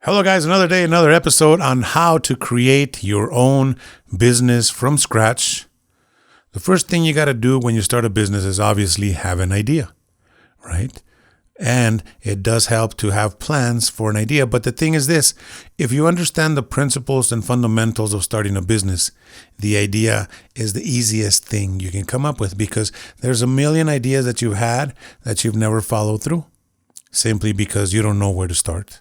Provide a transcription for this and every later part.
Hello, guys. Another day, another episode on how to create your own business from scratch. The first thing you got to do when you start a business is obviously have an idea, right? And it does help to have plans for an idea. But the thing is this, if you understand the principles and fundamentals of starting a business, the idea is the easiest thing you can come up with because there's a million ideas that you've had that you've never followed through simply because you don't know where to start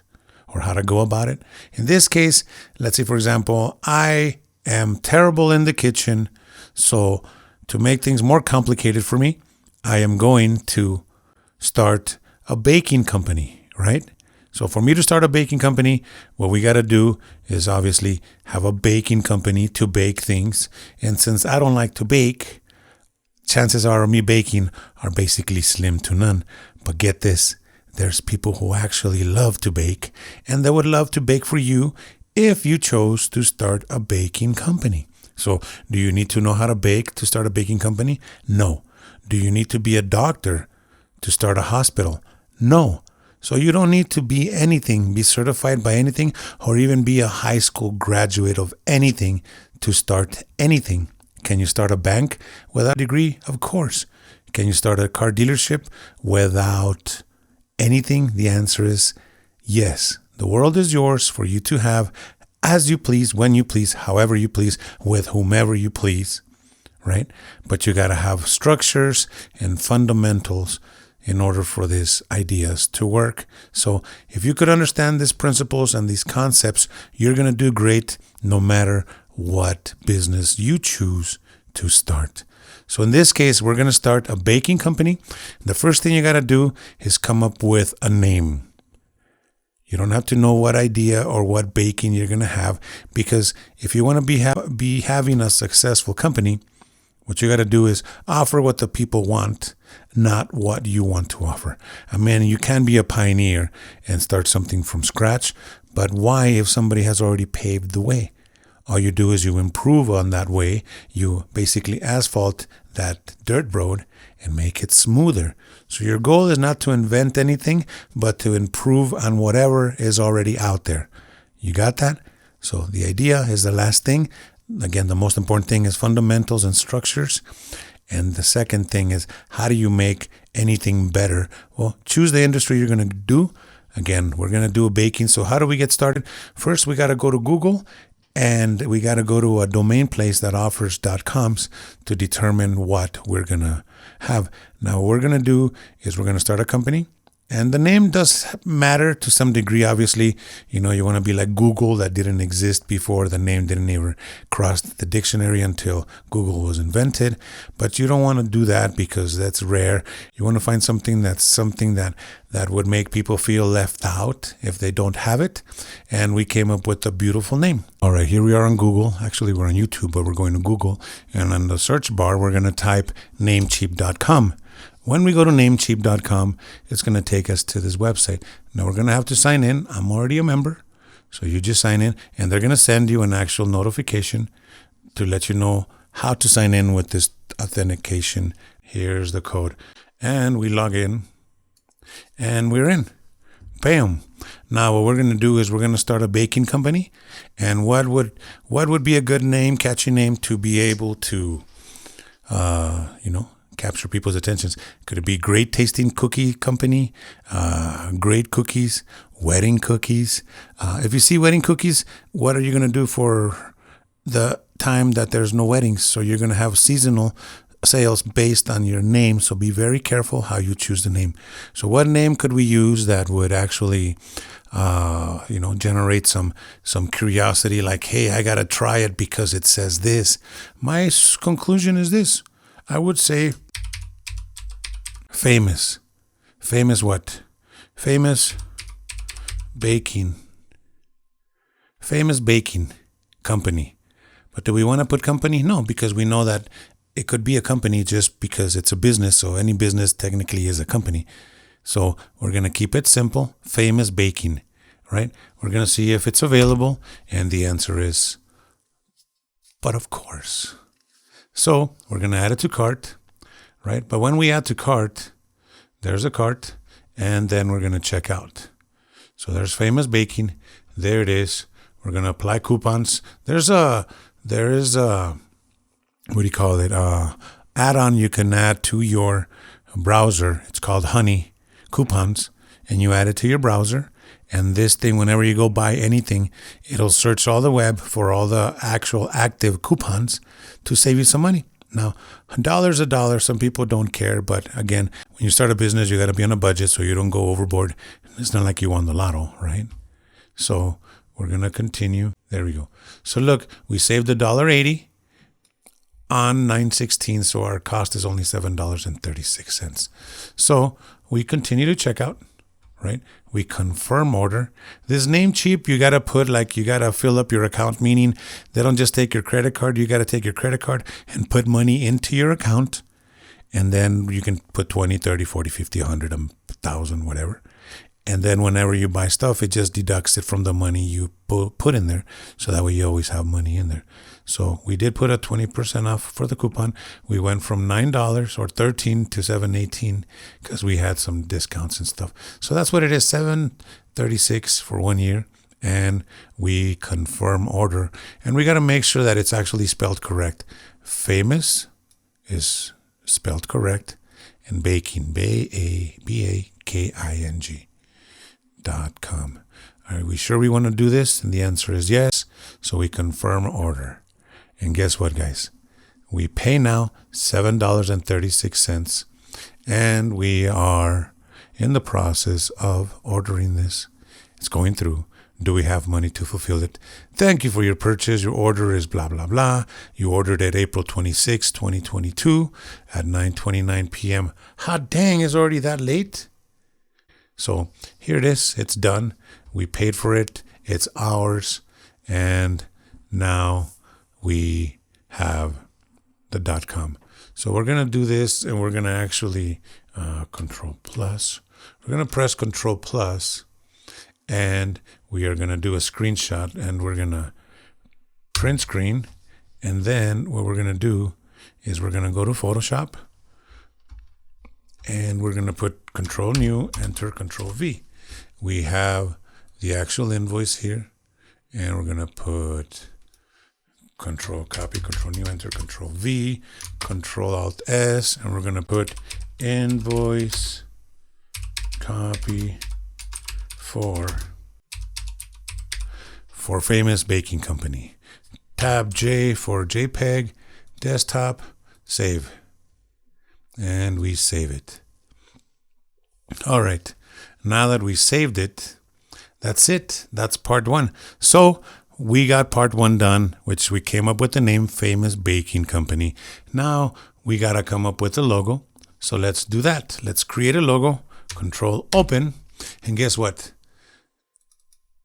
or how to go about it. In this case, let's say, for example, I am terrible in the kitchen. So to make things more complicated for me, I am going to start a baking company, right? So for me to start a baking company, what we got to do is obviously have a baking company to bake things. And since I don't like to bake, chances are of me baking are basically slim to none. But get this. There's people who actually love to bake, and they would love to bake for you if you chose to start a baking company. So, do you need to know how to bake to start a baking company? No. Do you need to be a doctor to start a hospital? No. So, you don't need to be anything, be certified by anything, or even be a high school graduate of anything to start anything. Can you start a bank without a degree? Of course. Can you start a car dealership without anything? The answer is yes. The world is yours for you to have as you please, when you please, however you please, with whomever you please, right? But you got to have structures and fundamentals in order for these ideas to work. So if you could understand these principles and these concepts, you're going to do great no matter what business you choose to start. So in this case, we're going to start a baking company. The first thing you got to do is come up with a name. You don't have to know what idea or what baking you're going to have, because if you want to be having a successful company, what you got to do is offer what the people want, not what you want to offer. I mean, you can be a pioneer and start something from scratch, but why if somebody has already paved the way? All you do is you improve on that way. You basically asphalt that dirt road and make it smoother. So your goal is not to invent anything, but to improve on whatever is already out there. You got that? So the idea is the last thing. Again, the most important thing is fundamentals and structures. And the second thing is, how do you make anything better? Well, choose the industry you're going to do. Again, we're going to do a baking. So how do we get started? First, we got to go to Google. And we got to go to a domain place that offers .coms to determine what we're going to have. Now, what we're going to do is we're going to start a company. And the name does matter to some degree. Obviously, you want to be like Google, that didn't exist before. The name didn't ever cross the dictionary until Google was invented. But you don't want to do that because that's rare. You want to find something that would make people feel left out if they don't have it. And we came up with a beautiful name. All right, here we are on Google. Actually, we're on YouTube, but we're going to Google. And on the search bar, we're going to type namecheap.com. When we go to namecheap.com, it's going to take us to this website. Now we're going to have to sign in. I'm already a member. So you just sign in, and they're going to send you an actual notification to let you know how to sign in with this authentication. Here's the code. And we log in, and we're in. Bam. Now what we're going to do is we're going to start a baking company. And what would be a good name, catchy name to be able to, capture people's attentions? Could it be Great Tasting Cookie Company, Great Cookies, Wedding Cookies? If you see wedding cookies, what are you going to do for the time that there's no weddings? So you're going to have seasonal sales based on your name. So be very careful how you choose the name. So what name could we use that would actually, generate some curiosity? Like, hey, I got to try it because it says this. My conclusion is this. I would say famous. Famous what? Famous baking. Famous baking company. But do we want to put company? No, because we know that it could be a company just because it's a business. So any business technically is a company. So we're going to keep it simple. Famous baking, right? We're going to see if it's available. And the answer is, but of course. So we're going to add it to cart, right? But when we add to cart, there's a cart, and then we're going to check out. So there's Famous Baking. There it is. We're going to apply coupons. There is a, what do you call it? Add-on you can add to your browser. It's called Honey Coupons. And you add it to your browser. And this thing, whenever you go buy anything, it'll search all the web for all the actual active coupons to save you some money. Now, $1's a dollar. Some people don't care. But again, when you start a business, you got to be on a budget so you don't go overboard. It's not like you won the lotto, right? So we're going to continue. There we go. So look, we saved $1.80 on 9/16. So our cost is only $7.36. So we continue to check out, right? We confirm order. This Namecheap, you got to fill up your account, meaning they don't just take your credit card. You got to take your credit card and put money into your account. And then you can put 20, 30, 40, 50, 100, 1,000, whatever. And then whenever you buy stuff, it just deducts it from the money you put in there. So that way you always have money in there. So we did put a 20% off for the coupon. We went from $9 or $13 to $7.18 because we had some discounts and stuff. So that's what it is, $7.36 for 1 year. And we confirm order. And we got to make sure that it's actually spelled correct. Famous is spelled correct. And baking, BAKING.com. Are we sure we want to do this? And the answer is yes. So we confirm order. And guess what, guys? We pay now $7.36. And we are in the process of ordering this. It's going through. Do we have money to fulfill it? Thank you for your purchase. Your order is blah, blah, blah. You ordered it April 26, 2022 at 9:29 p.m. Hot dang, it's already that late? So here it is. It's done. We paid for it. It's ours. And now we have the .com. So we're going to do this and we're going to actually Control plus. We're going to press Control plus and we are going to do a screenshot and we're going to print screen. And then what we're going to do is we're going to go to Photoshop and we're going to put Control New, enter Control V. We have the actual invoice here and we're going to put Control copy, Control New, enter Control V, Control Alt S, and we're going to put invoice copy for Famous Baking Company. Tab J for JPEG, desktop, save. And we save it. All right. Now that we saved it, that's it. That's part one. So we got part one done, which we came up with the name Famous Baking Company. Now we got to come up with a logo. So let's do that. Let's create a logo. Control open. And guess what?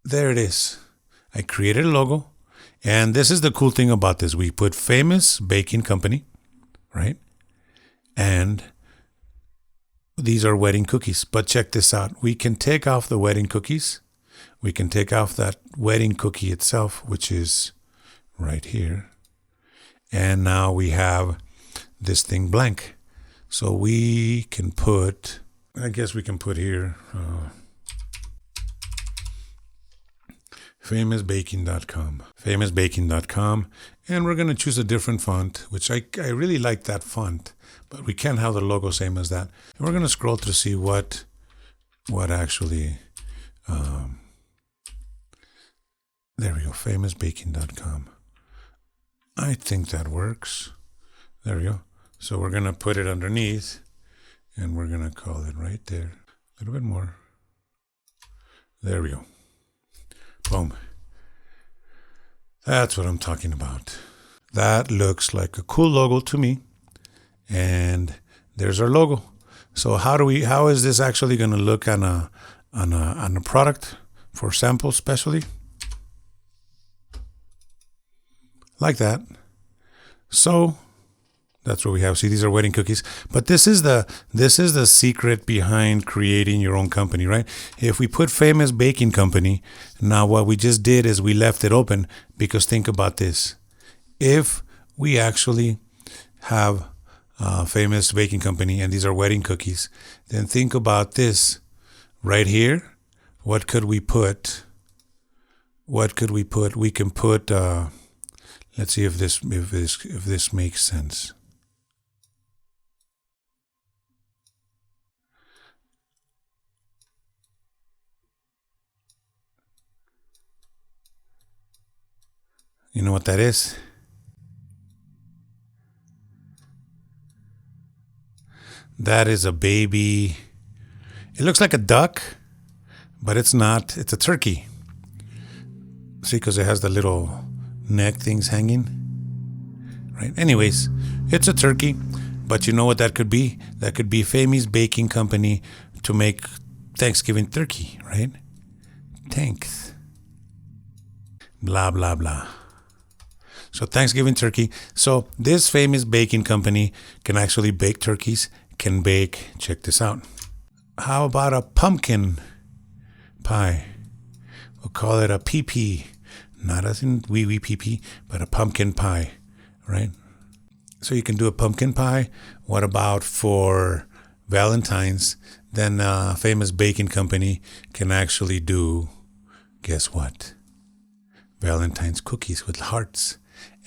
There it is. I created a logo. And this is the cool thing about this. We put Famous Baking Company, right? And these are wedding cookies. But check this out. We can take off the wedding cookies. We can take off that wedding cookie itself, which is right here. And now we have this thing blank. So we can put, I guess we can put here, famousbaking.com. Famousbaking.com. And we're going to choose a different font, which I really like that font. But we can't have the logo same as that. And we're going to scroll to see what actually... there we go, famousbaking.com. I think that works. There we go. So we're going to put it underneath and we're going to call it right there. A little bit more. There we go. Boom. That's what I'm talking about. That looks like a cool logo to me. And there's our logo. So how is this actually going to look on a product for sample specialty? Like that. So that's what we have. See, these are wedding cookies. But this is the secret behind creating your own company, right? If we put Famous Baking Company, now what we just did is we left it open because think about this. If we actually have Famous Baking Company and these are wedding cookies, then think about this right here. What could we put? We can put. Let's see if this makes sense. You know what that is? That is a baby. It looks like a duck, but it's not. It's a turkey. See, because it has the little neck things hanging. Right? Anyways, it's a turkey, but you know what that could be? That could be Famous Baking Company to make Thanksgiving turkey, right? Thanks. Blah, blah, blah. So Thanksgiving turkey. So this Famous Baking Company can actually bake turkeys, can bake, check this out. How about a pumpkin pie? We'll call it a PP. Not as in wee wee PP, but a pumpkin pie, right? So you can do a pumpkin pie. What about for Valentine's? Then Famous Baking Company can actually do, guess what? Valentine's cookies with hearts.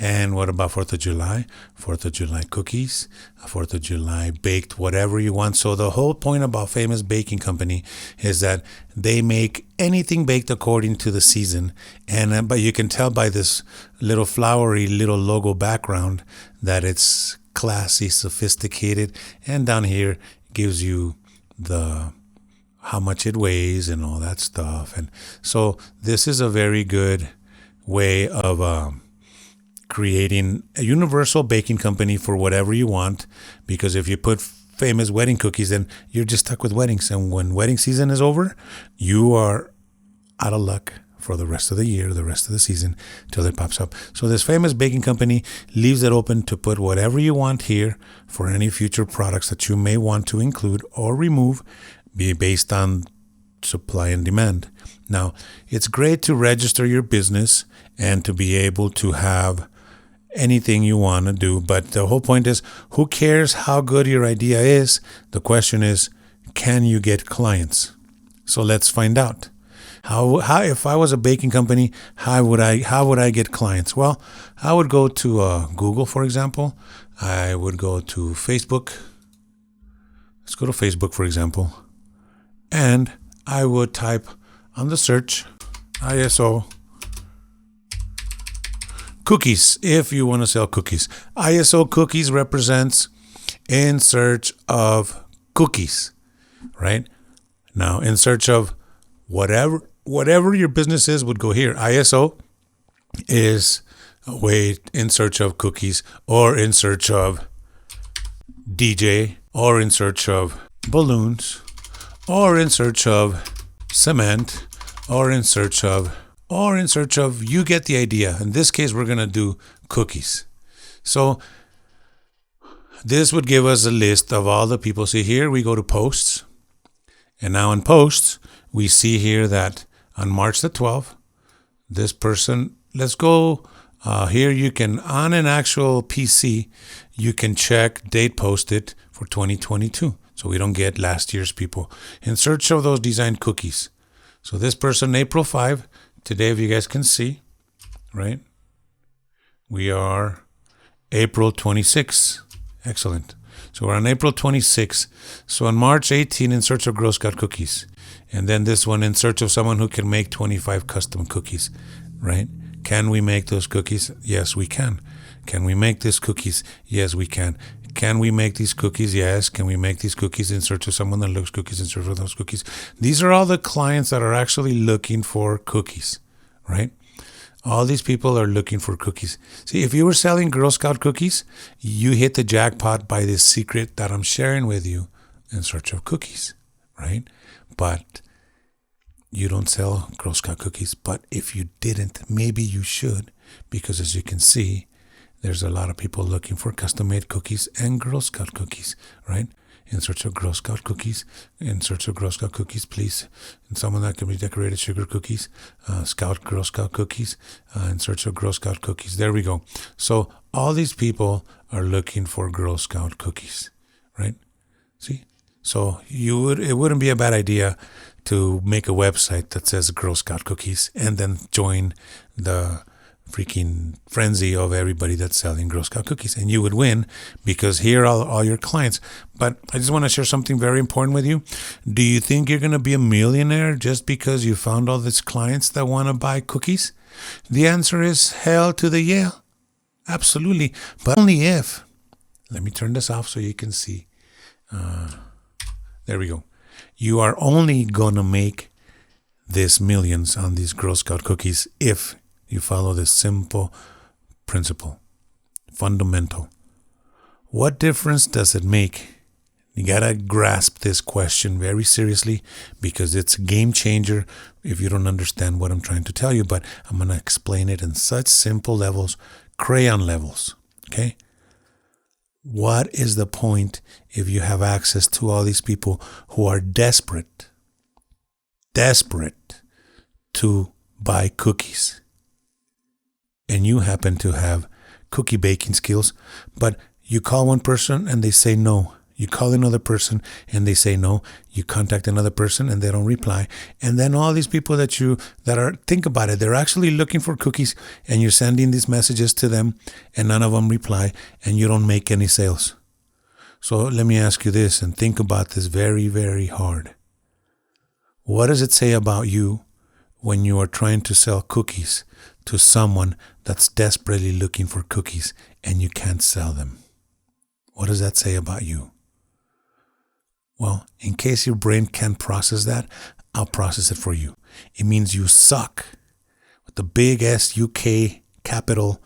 And what about 4th of July? 4th of July cookies, 4th of July baked, whatever you want. So the whole point about Famous Baking Company is that they make anything baked according to the season. And but you can tell by this little flowery little logo background that it's classy, sophisticated. And down here gives you the how much it weighs and all that stuff. And so this is a very good way of creating a universal baking company for whatever you want, because if you put famous wedding cookies, then you're just stuck with weddings. And when wedding season is over, you are out of luck for the rest of the year, the rest of the season, till it pops up. So this Famous Baking Company leaves it open to put whatever you want here for any future products that you may want to include or remove, be based on supply and demand. Now, it's great to register your business and to be able to have anything you want to do. But the whole point is, who cares how good your idea is? The question is, can you get clients? So let's find out. How if I was a baking company, how would I get clients? Well, I would go to Google, for example. I would go to Facebook. Let's go to Facebook, for example. And I would type on the search ISO cookies, if you want to sell cookies. ISO cookies represents in search of cookies, right? Now, in search of whatever your business is would go here. ISO is a way in search of cookies, or in search of DJ, or in search of balloons, or in search of cement, or in search of, you get the idea. In this case, we're going to do cookies. So this would give us a list of all the people. See here, we go to posts. And now in posts, we see here that on March the 12th, this person, let's go here. You can, on an actual PC, you can check date posted for 2022. So we don't get last year's people. In search of those designed cookies. So this person, April 5, today, if you guys can see, right? We are April 26. Excellent. So we're on April 26. So on March 18, in search of Girl Scout cookies. And then this one, in search of someone who can make 25 custom cookies, right? Can we make those cookies? Yes, we can. Can we make these cookies? Yes, we can. Can we make these cookies? Yes. Can we make these cookies in search of someone that looks cookies in search of those cookies? These are all the clients that are actually looking for cookies, right? All these people are looking for cookies. See, if you were selling Girl Scout cookies, you hit the jackpot by this secret that I'm sharing with you in search of cookies, right? But you don't sell Girl Scout cookies. But if you didn't, maybe you should, because as you can see, there's a lot of people looking for custom-made cookies and Girl Scout cookies, right? In search of Girl Scout cookies, please. And someone that can be decorated sugar cookies, Girl Scout cookies, in search of Girl Scout cookies. There we go. So all these people are looking for Girl Scout cookies, right? See? So it wouldn't be a bad idea to make a website that says Girl Scout cookies and then join the freaking frenzy of everybody that's selling Girl Scout cookies. And you would win because here are all your clients. But I just want to share something very important with you. Do you think you're going to be a millionaire just because you found all these clients that want to buy cookies? The answer is hell to the yeah. Absolutely. But only if. Let me turn this off so you can see. There we go. You are only going to make this millions on these Girl Scout cookies if you follow this simple principle. Fundamental. What difference does it make? You got to grasp this question very seriously because it's a game changer if you don't understand what I'm trying to tell you. But I'm going to explain it in such simple levels, crayon levels. Okay? What is the point if you have access to all these people who are desperate to buy cookies? And you happen to have cookie baking skills, but you call one person and they say no. You call another person and they say no. You contact another person and they don't reply. And then all these people think about it, they're actually looking for cookies and you're sending these messages to them and none of them reply and you don't make any sales. So let me ask you this and think about this very, very hard. What does it say about you when you are trying to sell cookies to someone that's desperately looking for cookies and you can't sell them? What does that say about you? Well, in case your brain can't process that, I'll process it for you. It means you suck. With the big S-U-K capital,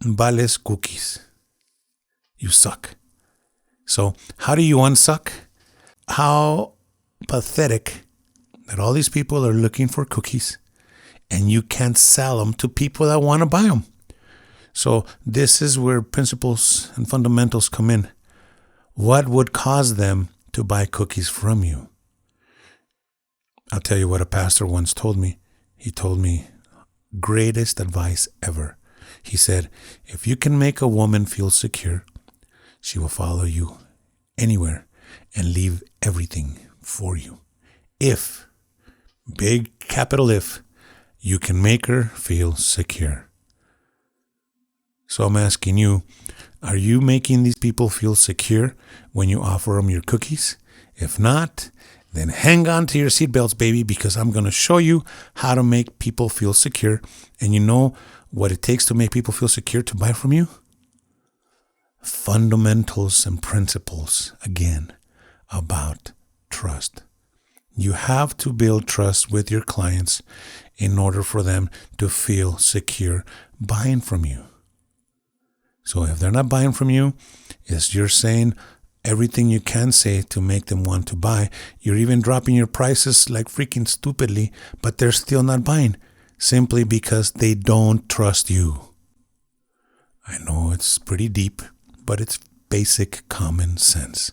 Vales cookies. You suck. So how do you unsuck? How pathetic that all these people are looking for cookies and you can't sell them to people that want to buy them. So this is where principles and fundamentals come in. What would cause them to buy cookies from you? I'll tell you what a pastor once told me. He told me, greatest advice ever. He said, if you can make a woman feel secure, she will follow you anywhere and leave everything for you. If, big capital if, you can make her feel secure. So I'm asking you, are you making these people feel secure when you offer them your cookies? If not, then hang on to your seatbelts, baby, because I'm going to show you how to make people feel secure. And you know what it takes to make people feel secure to buy from you? Fundamentals and principles, again, about trust. You have to build trust with your clients in order for them to feel secure buying from you. So if they're not buying from you, you're saying everything you can say to make them want to buy. You're even dropping your prices like freaking stupidly, but they're still not buying simply because they don't trust you. I know it's pretty deep, but it's basic common sense.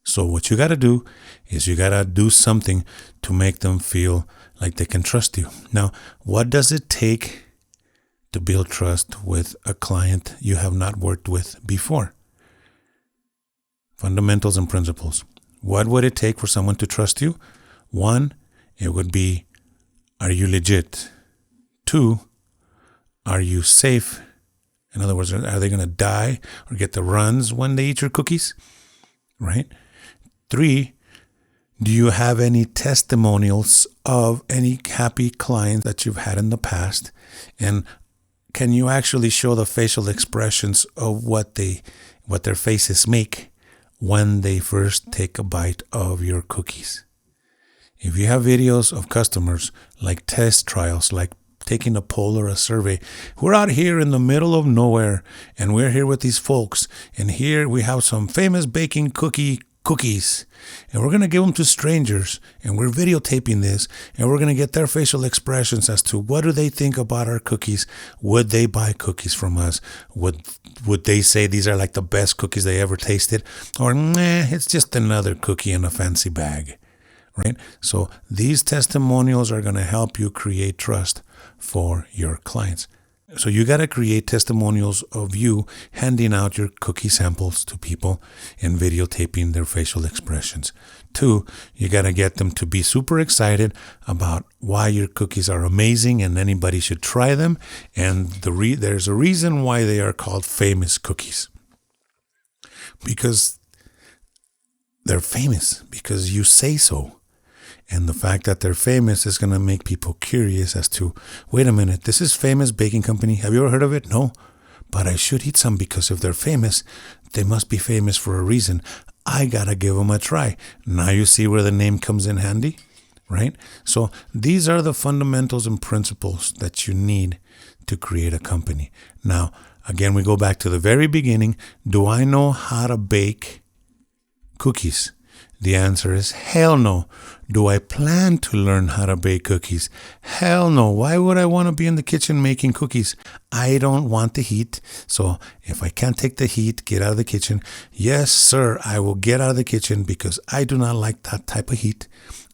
So what you got to do is you got to do something to make them feel like they can trust you. Now, what does it take to build trust with a client you have not worked with before? Fundamentals and principles. What would it take for someone to trust you? 1, it would be, are you legit? 2, are you safe? In other words, are they going to die or get the runs when they eat your cookies? Right? 3, do you have any testimonials of any happy clients that you've had in the past? And can you actually show the facial expressions of what their faces make when they first take a bite of your cookies? If you have videos of customers, like test trials, like taking a poll or a survey, we're out here in the middle of nowhere, and we're here with these folks, and here we have some famous baking cookies, and we're going to give them to strangers, and we're videotaping this, and we're going to get their facial expressions as to what do they think about our cookies. Would they buy cookies from us? Would they say these are like the best cookies they ever tasted? Or, it's just another cookie in a fancy bag, right? So these testimonials are going to help you create trust for your clients. So you got to create testimonials of you handing out your cookie samples to people and videotaping their facial expressions. 2, you got to get them to be super excited about why your cookies are amazing and anybody should try them. And there's a reason why they are called famous cookies. Because they're famous, because you say so. And the fact that they're famous is going to make people curious as to, wait a minute, this is famous baking company. Have you ever heard of it? No. But I should eat some because if they're famous, they must be famous for a reason. I got to give them a try. Now you see where the name comes in handy, right? So these are the fundamentals and principles that you need to create a company. Now, again, we go back to the very beginning. Do I know how to bake cookies? The answer is hell no. Do I plan to learn how to bake cookies? Hell no. Why would I want to be in the kitchen making cookies? I don't want the heat. So if I can't take the heat, get out of the kitchen. Yes, sir, I will get out of the kitchen because I do not like that type of heat.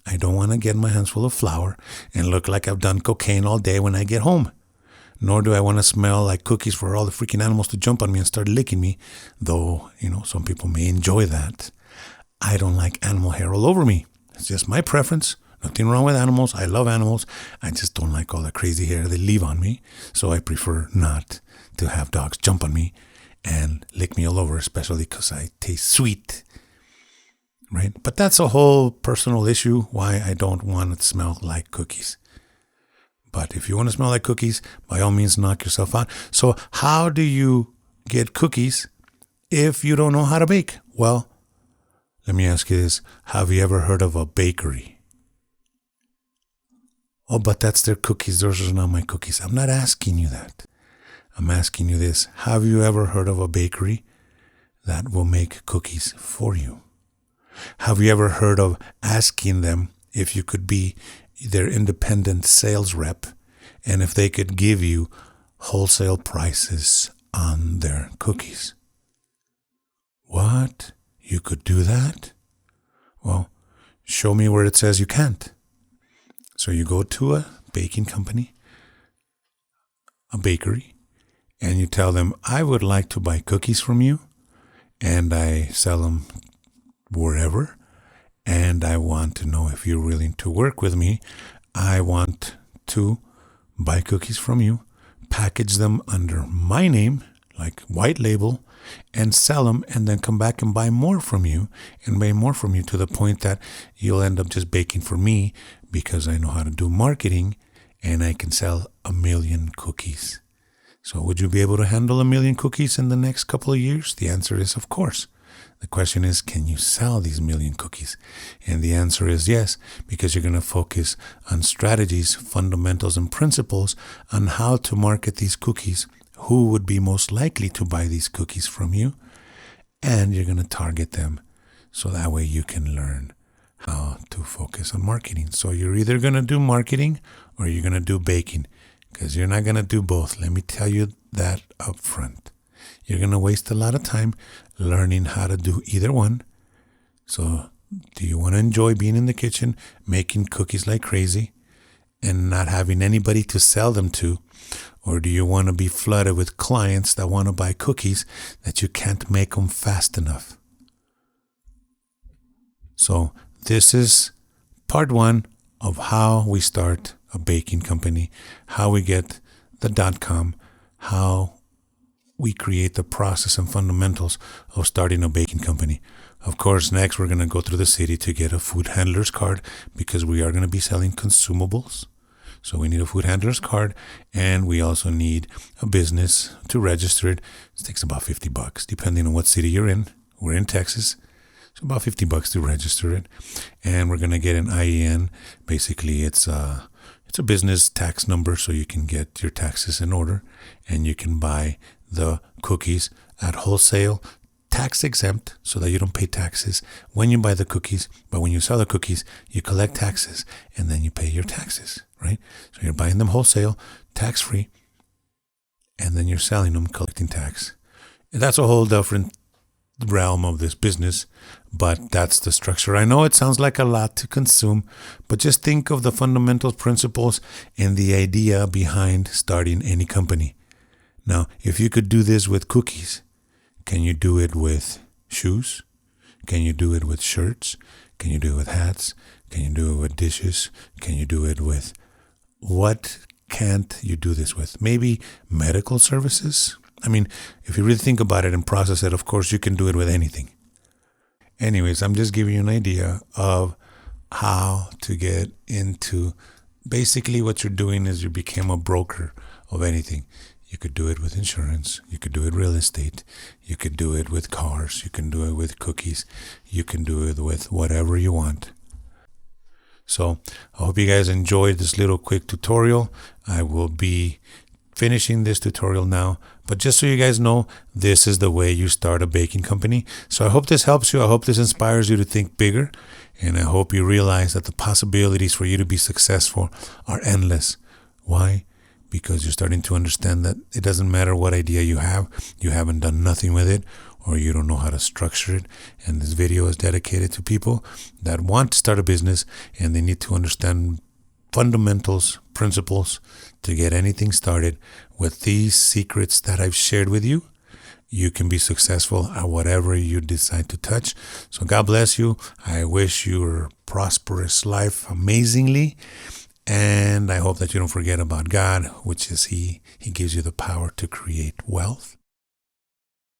I don't want to get my hands full of flour and look like I've done cocaine all day when I get home. Nor do I want to smell like cookies for all the freaking animals to jump on me and start licking me. Though, some people may enjoy that. I don't like animal hair all over me. It's just my preference. Nothing wrong with animals. I love animals. I just don't like all the crazy hair they leave on me. So I prefer not to have dogs jump on me and lick me all over, especially because I taste sweet. Right? But that's a whole personal issue why I don't want to smell like cookies. But if you want to smell like cookies, by all means, knock yourself out. So how do you get cookies if you don't know how to bake? Well, let me ask you this. Have you ever heard of a bakery? Oh, but that's their cookies. Those are not my cookies. I'm not asking you that. I'm asking you this. Have you ever heard of a bakery that will make cookies for you? Have you ever heard of asking them if you could be their independent sales rep and if they could give you wholesale prices on their cookies? What? You could do that? Well, show me where it says you can't. So you go to a baking company, a bakery, and you tell them, I would like to buy cookies from you, and I sell them wherever, and I want to know if you're willing to work with me. I want to buy cookies from you, package them under my name, like white label, and sell them, and then come back and buy more from you and buy more from you to the point that you'll end up just baking for me because I know how to do marketing and I can sell 1 million cookies. So would you be able to handle 1 million cookies in the next couple of years? The answer is, of course. The question is, can you sell these 1 million cookies? And the answer is yes, because you're going to focus on strategies, fundamentals, and principles on how to market these cookies, who would be most likely to buy these cookies from you, and you're going to target them so that way you can learn how to focus on marketing. So you're either going to do marketing or you're going to do baking, because you're not going to do both. Let me tell you that up front. You're going to waste a lot of time learning how to do either one. So do you want to enjoy being in the kitchen, making cookies like crazy and not having anybody to sell them to? Or do you want to be flooded with clients that want to buy cookies that you can't make them fast enough? So this is part 1 of how we start a baking company, how we get the .com, how we create the process and fundamentals of starting a baking company. Of course, next we're going to go through the city to get a food handler's card because we are going to be selling consumables. So we need a food handler's card, and we also need a business to register it. It takes about $50, depending on what city you're in. We're in Texas, so about $50 to register it. And we're going to get an IEN. Basically, it's a business tax number, so you can get your taxes in order, and you can buy the cookies at wholesale, tax exempt, so that you don't pay taxes when you buy the cookies. But when you sell the cookies, you collect taxes, and then you pay your taxes. Right? So you're buying them wholesale, tax-free, and then you're selling them, collecting tax. And that's a whole different realm of this business, but that's the structure. I know it sounds like a lot to consume, but just think of the fundamental principles and the idea behind starting any company. Now, if you could do this with cookies, can you do it with shoes? Can you do it with shirts? Can you do it with hats? Can you do it with dishes? Can you do it with what can't you do this with? Maybe medical services? I mean, if you really think about it and process it, of course, you can do it with anything. Anyways, I'm just giving you an idea of how to get into basically what you're doing is you became a broker of anything. You could do it with insurance. You could do it real estate. You could do it with cars. You can do it with cookies. You can do it with whatever you want. So I hope you guys enjoyed this little quick tutorial. I will be finishing this tutorial now, but just so you guys know, this is the way you start a baking company. So I hope this helps you. I hope this inspires you to think bigger, and I hope you realize that the possibilities for you to be successful are endless. Why? Because you're starting to understand that it doesn't matter what idea you haven't done nothing with it, or you don't know how to structure it. And this video is dedicated to people that want to start a business and they need to understand fundamentals, principles to get anything started. With these secrets that I've shared with you, you can be successful at whatever you decide to touch. So God bless you. I wish your prosperous life amazingly. And I hope that you don't forget about God, which is He gives you the power to create wealth.